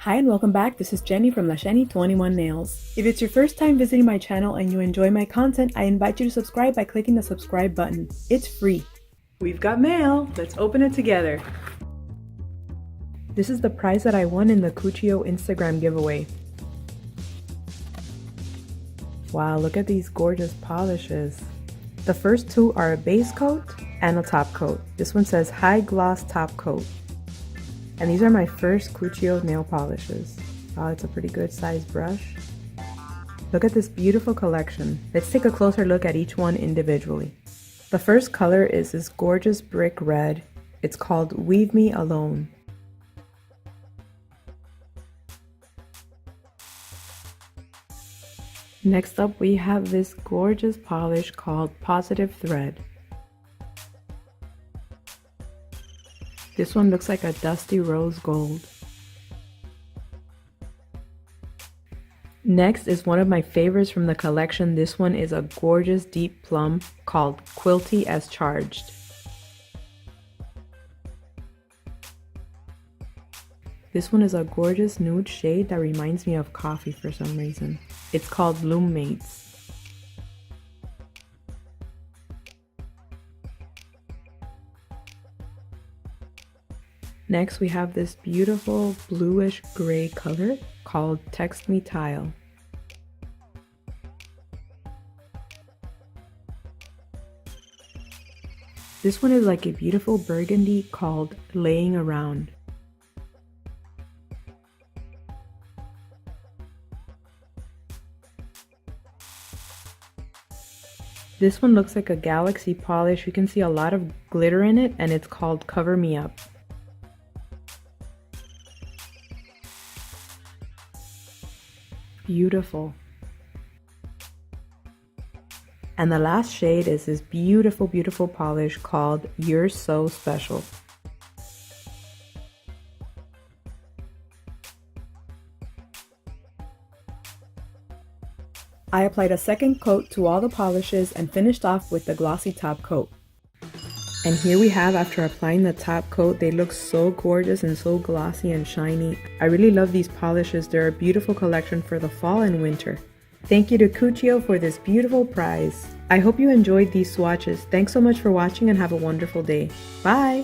Hi and welcome back. This is Jenny from LaShenny21Nails. If it's your first time visiting my channel and you enjoy my content, I invite you to subscribe by clicking the subscribe button. It's free. We've got mail. Let's open it together. This is the prize that I won in the Cuccio Instagram giveaway. Wow, look at these gorgeous polishes. The first two are a base coat and a top coat. This one says high gloss top coat. And these are my first Cuccio nail polishes. Wow, it's a pretty good sized brush. Look at this beautiful collection. Let's take a closer look at each one individually. The first color is this gorgeous brick red. It's called Weave Me Alone. Next up, we have this gorgeous polish called Positive Thread. This one looks like a dusty rose gold. Next is one of my favorites from the collection. This one is a gorgeous deep plum called Quilty As Charged. This one is a gorgeous nude shade that reminds me of coffee for some reason. It's called Loom Mates. Next, we have this beautiful bluish gray color called Text Me Tile. This one is like a beautiful burgundy called Laying Around. This one looks like a galaxy polish. You can see a lot of glitter in it, and it's called Cover Me Up. Beautiful. And the last shade is this beautiful, beautiful polish called You're So Special. I applied a second coat to all the polishes and finished off with the glossy top coat. And here we have, after applying the top coat, they look so gorgeous and so glossy and shiny. I really love these polishes. They're a beautiful collection for the fall and winter. Thank you to Cuccio for this beautiful prize. I hope you enjoyed these swatches. Thanks so much for watching and have a wonderful day. Bye!